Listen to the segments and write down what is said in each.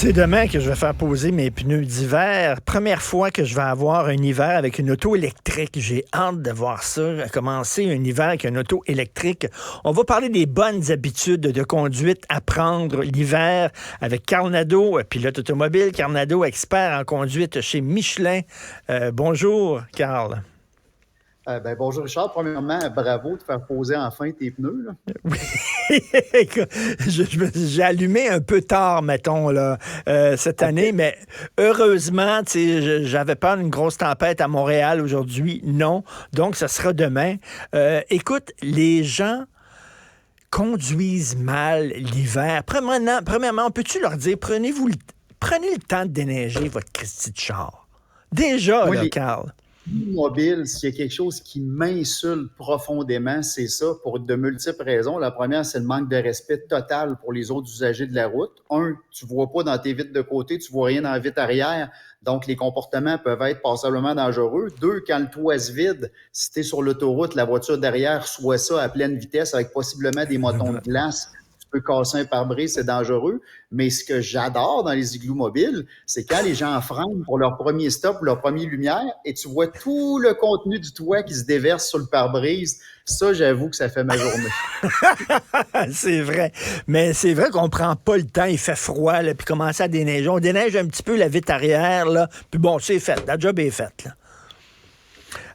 C'est demain que je vais faire poser mes pneus d'hiver. Première fois que je vais avoir un hiver avec une auto électrique. J'ai hâte de voir ça, commencer un hiver avec une auto électrique. On va parler des bonnes habitudes de conduite à prendre l'hiver avec Carl Nadeau, pilote automobile. Carl Nadeau, expert en conduite chez Michelin. Bonjour, Carl. Bonjour Richard. Premièrement, bravo de faire poser enfin tes pneus, là. Oui, j'ai allumé un peu tard, mettons, là, cette année, OK. mais heureusement, tu sais, j'avais peur d'une grosse tempête à Montréal aujourd'hui. Non, donc ça sera demain. Écoute, les gens conduisent mal l'hiver. Premièrement, peux-tu leur dire, prenez le temps de déneiger votre Christie de char. Déjà, Moi, là, les Carl. mobiles, s'il y a quelque chose qui m'insulte profondément, c'est ça, pour de multiples raisons. La première, c'est le manque de respect total pour les autres usagers de la route. Un, tu vois pas dans tes vitres de côté, tu vois rien dans la vitre arrière, donc les comportements peuvent être passablement dangereux. Deux, quand le toit se vide, si tu es sur l'autoroute, la voiture derrière soit ça à pleine vitesse avec possiblement des motons de glace. Tu peux casser un pare-brise, c'est dangereux. Mais ce que j'adore dans les igloos mobiles, c'est quand les gens freinent pour leur premier stop ou leur première lumière et tu vois tout le contenu du toit qui se déverse sur le pare-brise. Ça, j'avoue que ça fait ma journée. C'est vrai. Mais c'est vrai qu'on prend pas le temps, il fait froid, là, puis commence à déneiger. On déneige un petit peu la vitre arrière, là, puis bon, c'est fait. La job est faite, là.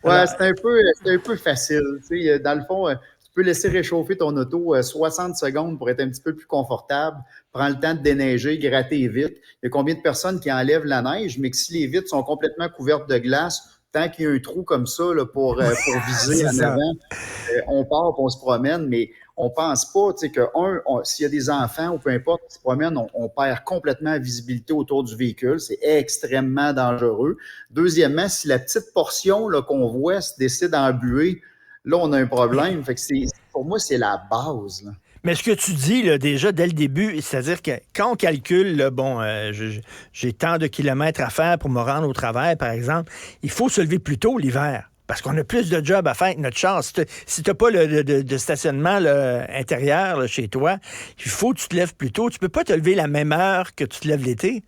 Ouais, Alors, c'est un peu facile. Tu sais, dans le fond, tu peux laisser réchauffer ton auto 60 secondes pour être un petit peu plus confortable. Prends le temps de déneiger, gratter vite. Il y a combien de personnes qui enlèvent la neige, mais que si les vitres sont complètement couvertes de glace, tant qu'il y a un trou comme ça là, pour viser c'est en ça. avant, on part, puis on se promène, mais on pense pas, tu sais, que s'il y a des enfants ou peu importe qui se promènent, on perd complètement la visibilité autour du véhicule. C'est extrêmement dangereux. Deuxièmement, si la petite portion là, qu'on voit se décide à embuer, là, on a un problème. Fait que pour moi, c'est la base, là. Mais ce que tu dis, là, déjà, dès le début, c'est-à-dire que quand on calcule, là, bon, j'ai tant de kilomètres à faire pour me rendre au travail, par exemple, il faut se lever plus tôt l'hiver. Parce qu'on a plus de job à faire avec notre char. Si t'as pas de stationnement là, intérieur là, chez toi, il faut que tu te lèves plus tôt. Tu peux pas te lever la même heure que tu te lèves l'été.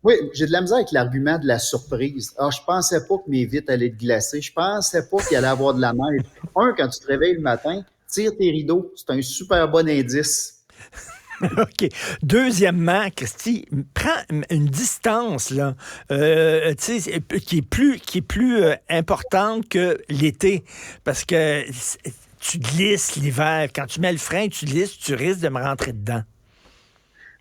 Oui, j'ai de la misère avec l'argument de la surprise. Ah, je pensais pas que mes vitres allaient être glacées. Je pensais pas qu'il allait y avoir de la neige. Un, quand tu te réveilles le matin, tire tes rideaux. C'est un super bon indice. OK. Deuxièmement, Christy, prends une distance là, tu sais, qui est plus importante que l'été, parce que tu glisses l'hiver. Quand tu mets le frein, tu glisses, tu risques de me rentrer dedans.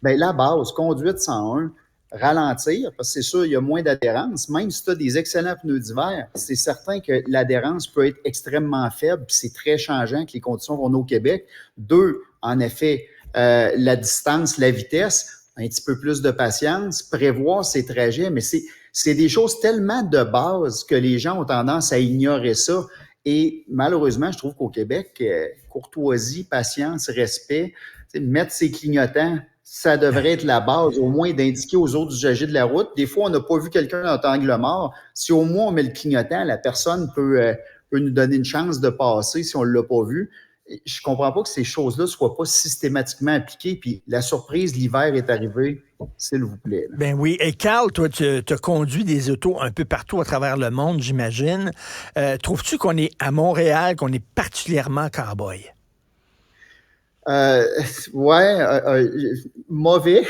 Bien, la base, conduite 101, ralentir, parce que c'est sûr, il y a moins d'adhérence. Même si tu as des excellents pneus d'hiver, c'est certain que l'adhérence peut être extrêmement faible, puis c'est très changeant avec les conditions qu'on a au Québec. Deux, en effet, la distance, la vitesse, un petit peu plus de patience, prévoir ses trajets, mais c'est des choses tellement de base que les gens ont tendance à ignorer ça. Et malheureusement, je trouve qu'au Québec, courtoisie, patience, respect, mettre ses clignotants, ça devrait être la base, au moins d'indiquer aux autres usagers de la route. Des fois, on n'a pas vu quelqu'un dans un angle mort. Si au moins on met le clignotant, la personne peut nous donner une chance de passer si on ne l'a pas vu. Je comprends pas que ces choses-là ne soient pas systématiquement appliquées. Puis la surprise, l'hiver est arrivé, s'il vous plaît, là. Ben oui. Et Carl, toi, tu as conduit des autos un peu partout à travers le monde, j'imagine. Trouves-tu qu'on est à Montréal, qu'on est particulièrement cow-boy? Euh, ouais, mauvais.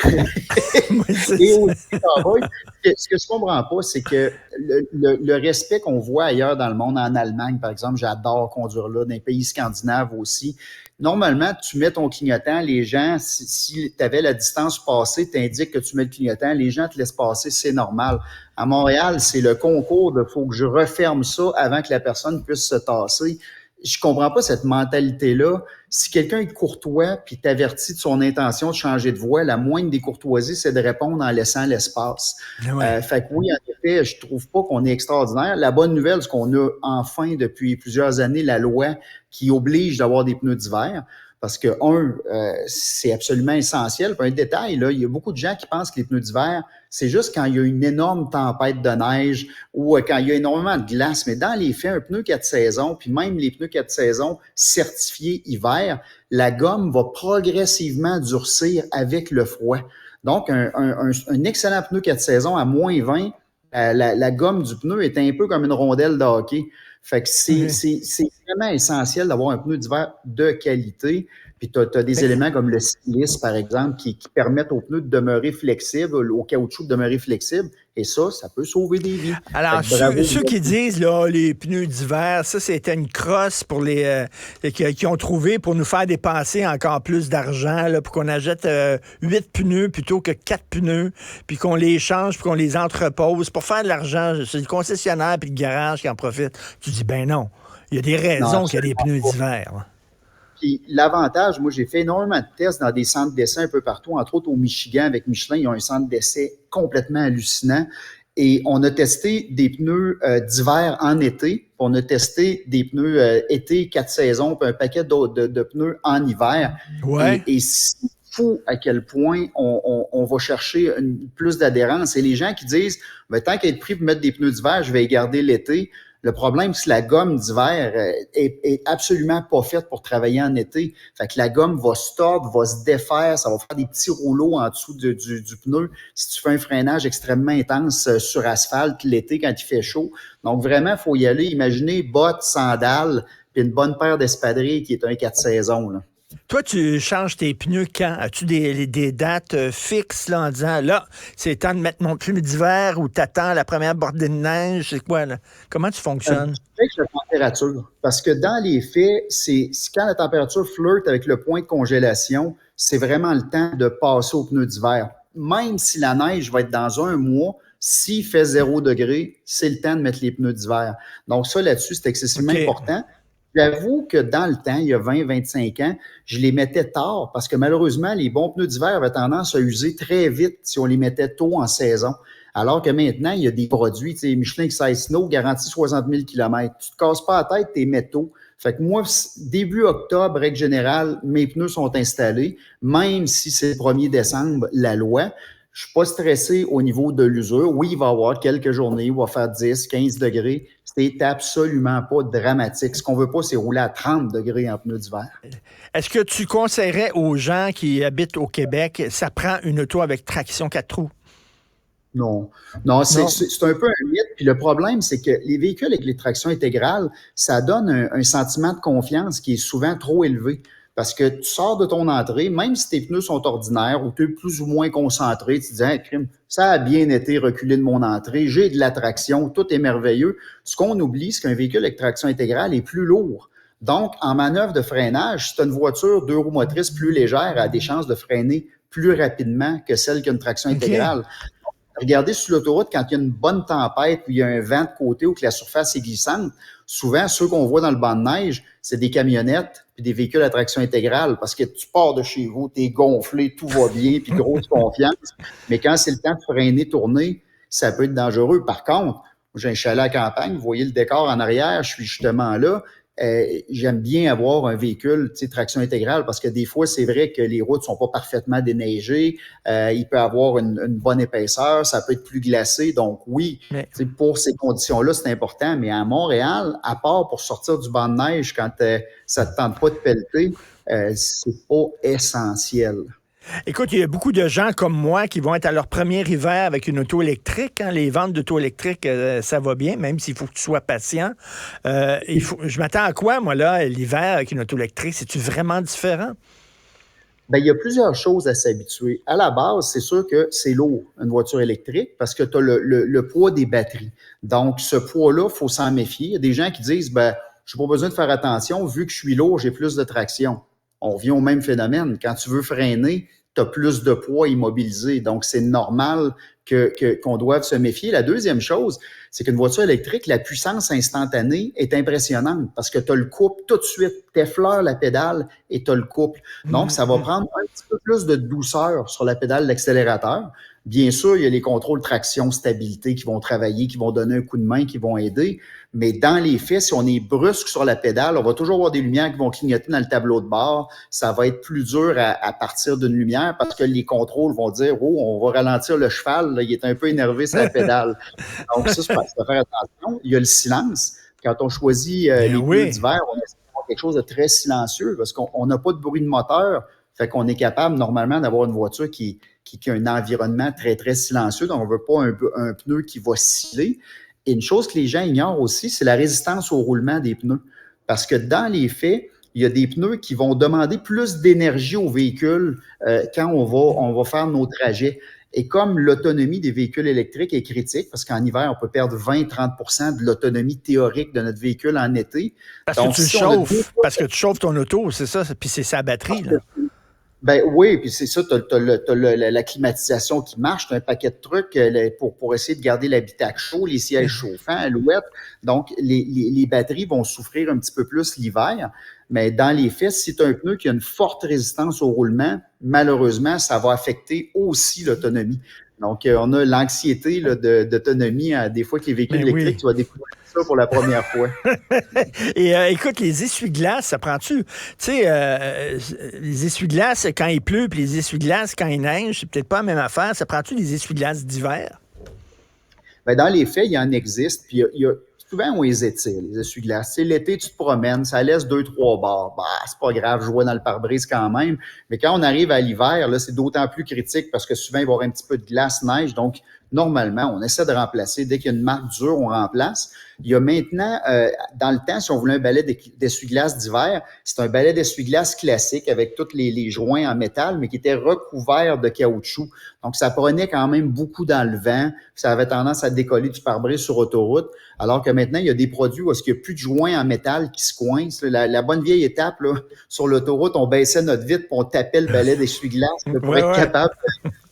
Moi, c'est Et ça. aussi, cowboy. Ce que je comprends pas, c'est que le respect qu'on voit ailleurs dans le monde, en Allemagne, par exemple, j'adore conduire là, dans les pays scandinaves aussi. Normalement, tu mets ton clignotant, les gens, si tu avais la distance passée, t'indiques que tu mets le clignotant, les gens te laissent passer, c'est normal. À Montréal, c'est le concours de faut que je referme ça avant que la personne puisse se tasser. Je comprends pas cette mentalité-là. Si quelqu'un est courtois puis t'avertit de son intention de changer de voie, la moindre des courtoisies, c'est de répondre en laissant l'espace. Ouais. Fait que oui, en effet, je trouve pas qu'on est extraordinaire. La bonne nouvelle, c'est qu'on a enfin, depuis plusieurs années, la loi qui oblige d'avoir des pneus d'hiver. Parce que, c'est absolument essentiel. Puis un détail, là, il y a beaucoup de gens qui pensent que les pneus d'hiver, c'est juste quand il y a une énorme tempête de neige ou quand il y a énormément de glace. Mais dans les faits, un pneu 4 saisons, puis même les pneus 4 saisons certifiés hiver, la gomme va progressivement durcir avec le froid. Donc, un excellent pneu 4 saisons à moins 20, la gomme du pneu est un peu comme une rondelle de hockey. Fait que c'est vraiment essentiel d'avoir un pneu d'hiver de qualité. Puis tu as des éléments comme le silice, par exemple, qui permettent au pneu de demeurer flexible, au caoutchouc de demeurer flexible. Et ça peut sauver des vies. Alors, ceux qui disent, là, les pneus d'hiver, ça, c'était une crosse pour qui ont trouvé pour nous faire dépenser encore plus d'argent, là, pour qu'on achète 8 pneus plutôt que 4 pneus, puis qu'on les change, puis qu'on les entrepose pour faire de l'argent. C'est le concessionnaire puis le garage qui en profite. Tu dis, ben non, il y a des raisons qu'il y a des pneus d'hiver. Là. Puis l'avantage, moi, j'ai fait énormément de tests dans des centres d'essai un peu partout, entre autres au Michigan avec Michelin, ils ont un centre d'essai complètement hallucinant. Et on a testé des pneus d'hiver en été, on a testé des pneus été 4 saisons, puis un paquet de pneus en hiver. Ouais. Et c'est fou à quel point on va chercher plus d'adhérence. Et les gens qui disent, ben, tant qu'à être pris pour mettre des pneus d'hiver, je vais les garder l'été. Le problème, c'est que la gomme d'hiver est absolument pas faite pour travailler en été. Fait que la gomme va se tordre, va se défaire, ça va faire des petits rouleaux en dessous du pneu si tu fais un freinage extrêmement intense sur asphalte l'été quand il fait chaud. Donc vraiment, il faut y aller. Imaginez bottes, sandales, puis une bonne paire d'espadrilles qui est un 4 saisons, là. Toi, tu changes tes pneus quand? As-tu des dates fixes là, en disant, là, c'est temps de mettre mon pneu d'hiver ou t'attends la première bordée de neige? C'est quoi, là? Comment tu fonctionnes? Avec la température. Parce que dans les faits, c'est quand la température flirte avec le point de congélation, c'est vraiment le temps de passer aux pneus d'hiver. Même si la neige va être dans un mois, s'il fait 0 degré, c'est le temps de mettre les pneus d'hiver. Donc ça, là-dessus, c'est excessivement important. J'avoue que dans le temps, il y a 20-25 ans, je les mettais tard parce que malheureusement, les bons pneus d'hiver avaient tendance à user très vite si on les mettait tôt en saison. Alors que maintenant, il y a des produits, tu sais, Michelin Excise Snow garantit 60 000 km. Tu te casses pas la tête, tes métaux. Fait que moi, début octobre, règle générale, mes pneus sont installés, même si c'est le 1er décembre, la loi. Je suis pas stressé au niveau de l'usure. Oui, il va y avoir quelques journées où il va faire 10, 15 degrés. C'est absolument pas dramatique. Ce qu'on veut pas, c'est rouler à 30 degrés en pneus d'hiver. Est-ce que tu conseillerais aux gens qui habitent au Québec, ça prend une auto avec traction 4 roues? Non, c'est un peu un mythe. Puis le problème, c'est que les véhicules avec les tractions intégrales, ça donne un sentiment de confiance qui est souvent trop élevé. Parce que tu sors de ton entrée, même si tes pneus sont ordinaires ou tu es plus ou moins concentré, tu te dis, hey, crime, ça a bien été reculé de mon entrée, j'ai de la traction, tout est merveilleux. Ce qu'on oublie, c'est qu'un véhicule avec traction intégrale est plus lourd. Donc, en manœuvre de freinage, si tu as une voiture 2 roues motrices plus légère, elle a des chances de freiner plus rapidement que celle qui a une traction intégrale. Regardez sur l'autoroute, quand il y a une bonne tempête, où il y a un vent de côté ou que la surface est glissante, souvent, ceux qu'on voit dans le banc de neige, c'est des camionnettes puis des véhicules à traction intégrale parce que tu pars de chez vous, tu es gonflé, tout va bien, puis grosse confiance. Mais quand c'est le temps de freiner, tourner, ça peut être dangereux. Par contre, j'ai un chalet à campagne, vous voyez le décor en arrière, je suis justement là. J'aime bien avoir un véhicule, tu sais, traction intégrale parce que des fois, c'est vrai que les routes sont pas parfaitement déneigées. Il peut avoir une bonne épaisseur, ça peut être plus glacé. Donc oui, pour ces conditions-là, c'est important. Mais à Montréal, à part pour sortir du banc de neige quand ça te tente pas de pelleter, c'est pas essentiel. Écoute, il y a beaucoup de gens comme moi qui vont être à leur premier hiver avec une auto électrique. Hein. Les ventes d'auto électriques, ça va bien, même s'il faut que tu sois patient. Je m'attends à quoi, moi, là, l'hiver avec une auto électrique? C'est-tu vraiment différent? Ben, il y a plusieurs choses à s'habituer. À la base, c'est sûr que c'est lourd, une voiture électrique, parce que tu as le poids des batteries. Donc, ce poids-là, il faut s'en méfier. Il y a des gens qui disent, ben, je n'ai pas besoin de faire attention, vu que je suis lourd, j'ai plus de traction. On revient au même phénomène. Quand tu veux freiner, tu as plus de poids immobilisé. Donc, c'est normal qu'on doit se méfier. La deuxième chose, c'est qu'une voiture électrique, la puissance instantanée est impressionnante parce que tu as le couple tout de suite, tu effleures la pédale et tu as le couple. Donc, ça va prendre un petit peu plus de douceur sur la pédale d'accélérateur. Bien sûr, il y a les contrôles traction, stabilité qui vont travailler, qui vont donner un coup de main, qui vont aider. Mais dans les faits, si on est brusque sur la pédale, on va toujours avoir des lumières qui vont clignoter dans le tableau de bord. Ça va être plus dur à partir d'une lumière parce que les contrôles vont dire « Oh, on va ralentir le cheval, là, il est un peu énervé sur la pédale. » Donc ça, faut faire attention. Il y a le silence. Quand on choisit les pneus d'hiver, on essaie d'avoir quelque chose de très silencieux parce qu'on n'a pas de bruit de moteur. Fait qu'on est capable normalement d'avoir une voiture qui a un environnement très, très silencieux. Donc, on ne veut pas un pneu qui va sciller. Et une chose que les gens ignorent aussi, c'est la résistance au roulement des pneus. Parce que dans les faits, il y a des pneus qui vont demander plus d'énergie au véhicule quand on va faire nos trajets. Et comme l'autonomie des véhicules électriques est critique, parce qu'en hiver, on peut perdre 20-30% de l'autonomie théorique de notre véhicule en été. Parce que tu chauffes, parce que tu chauffes ton auto, c'est ça, puis c'est sa batterie, là. Ben oui, puis c'est ça, tu as la climatisation qui marche, tu as un paquet de trucs pour essayer de garder l'habitacle chaud, les sièges chauffants, alouettes. Donc, les batteries vont souffrir un petit peu plus l'hiver, mais dans les faits, si tu as un pneu qui a une forte résistance au roulement, malheureusement, ça va affecter aussi l'autonomie. Donc, on a l'anxiété d'autonomie, des fois que les véhicules électriques, tu vas découvrir ça pour la première fois. Et écoute, les essuie-glaces, ça prend-tu? Tu sais, les essuie-glaces quand il pleut, puis les essuie-glaces quand il neige, c'est peut-être pas la même affaire. Ça prend-tu des essuie-glaces d'hiver? Ben, dans les faits, il en existe, puis souvent, on les étire, les essuie-glaces. Tu sais, l'été, tu te promènes, ça laisse 2-3 barres. Bah, c'est pas grave, je vois dans le pare-brise quand même. Mais quand on arrive à l'hiver, là, c'est d'autant plus critique parce que souvent, il va y avoir un petit peu de glace, neige. Donc, normalement, on essaie de remplacer. Dès qu'il y a une marque dure, on remplace. Il y a maintenant, dans le temps, si on voulait un balai d'essuie-glace d'hiver, c'est un balai d'essuie-glace classique avec tous les joints en métal, mais qui était recouvert de caoutchouc. Donc, ça prenait quand même beaucoup dans le vent. Ça avait tendance à décoller du pare-brise sur autoroute. Alors que maintenant, il y a des produits où il n'y a plus de joints en métal qui se coincent. La bonne vieille étape, là, sur l'autoroute, on baissait notre vitre et on tapait le balai d'essuie-glace pour être capable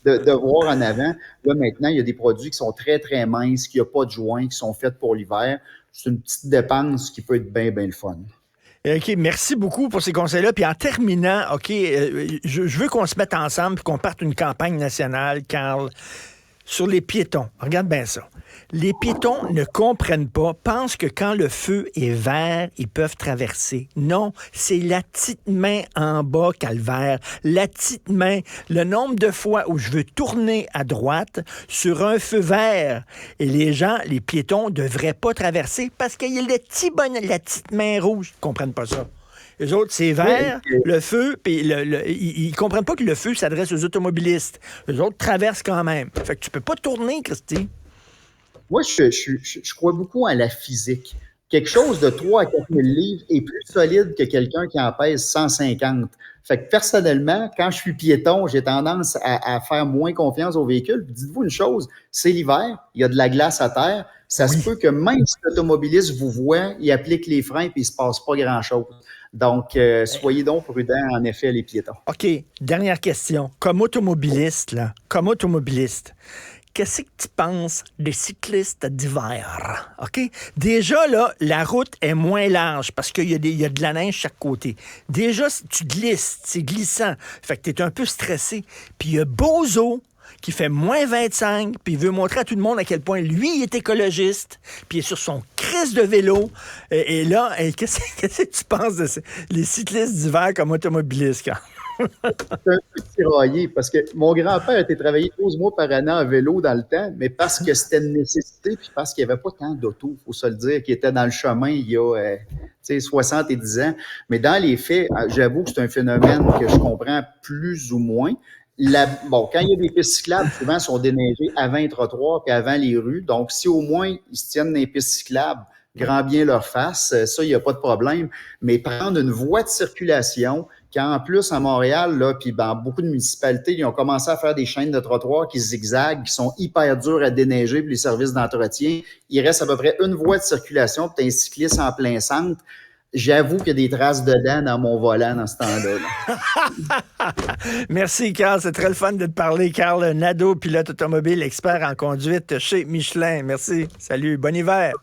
de voir en avant. Là, maintenant, il y a des produits qui sont très, très minces, qui n'ont pas de joints, qui sont faits pour l'hiver. C'est une petite dépense qui peut être bien, bien le fun. OK, merci beaucoup pour ces conseils-là. Puis en terminant, OK, je veux qu'on se mette ensemble et qu'on parte une campagne nationale, Carl, sur les piétons. Regarde bien ça. Les piétons ne comprennent pas, pensent que quand le feu est vert, ils peuvent traverser. Non, c'est la petite main en bas calvaire. La petite main. Le nombre de fois où je veux tourner à droite sur un feu vert et les gens, les piétons, devraient pas traverser parce qu'il y a la petite main rouge. Ils comprennent pas ça. Les autres, c'est vert, le feu, puis ils comprennent pas que le feu s'adresse aux automobilistes. Les autres traversent quand même. Fait que tu peux pas tourner, Christy. Moi, je crois beaucoup à la physique. Quelque chose de 3 à 4 000 livres est plus solide que quelqu'un qui en pèse 150. Fait que personnellement, quand je suis piéton, j'ai tendance à faire moins confiance aux véhicules. Dites-vous une chose, c'est l'hiver, il y a de la glace à terre. Ça se peut que même si l'automobiliste vous voit, il applique les freins et il ne se passe pas grand-chose. Donc, soyez donc prudents, en effet, les piétons. OK, dernière question. Comme automobiliste, qu'est-ce que tu penses des cyclistes d'hiver? OK? Déjà, là, la route est moins large parce qu'il y a de la neige chaque côté. Déjà, tu glisses, c'est glissant. Fait que tu es un peu stressé. Puis il y a Bozo qui fait moins 25, puis il veut montrer à tout le monde à quel point lui, il est écologiste, puis il est sur son crise de vélo. Et là, qu'est-ce que tu penses de les cyclistes d'hiver comme automobilistes, quand? C'est un peu tiraillé parce que mon grand-père a été travailler 12 mois par année en vélo dans le temps, mais parce que c'était une nécessité puis parce qu'il n'y avait pas tant d'auto, il faut se le dire, qui était dans le chemin il y a 70 ans. Mais dans les faits, j'avoue que c'est un phénomène que je comprends plus ou moins. Quand il y a des pistes cyclables, souvent, elles sont déneigées avant les trottoirs et avant les rues. Donc, si au moins ils se tiennent dans les pistes cyclables, grand bien leur face, ça, il n'y a pas de problème. Mais prendre une voie de circulation, quand en plus, à Montréal, là, puis dans beaucoup de municipalités, ils ont commencé à faire des chaînes de trottoirs qui zigzaguent, qui sont hyper dures à déneiger pour les services d'entretien. Il reste à peu près une voie de circulation, puis tu as un cycliste en plein centre. J'avoue qu'il y a des traces de dents dans mon volant dans ce temps-là. Là. Merci, Carl. C'est très le fun de te parler. Carl Nadeau, pilote automobile, expert en conduite chez Michelin. Merci. Salut. Bon hiver.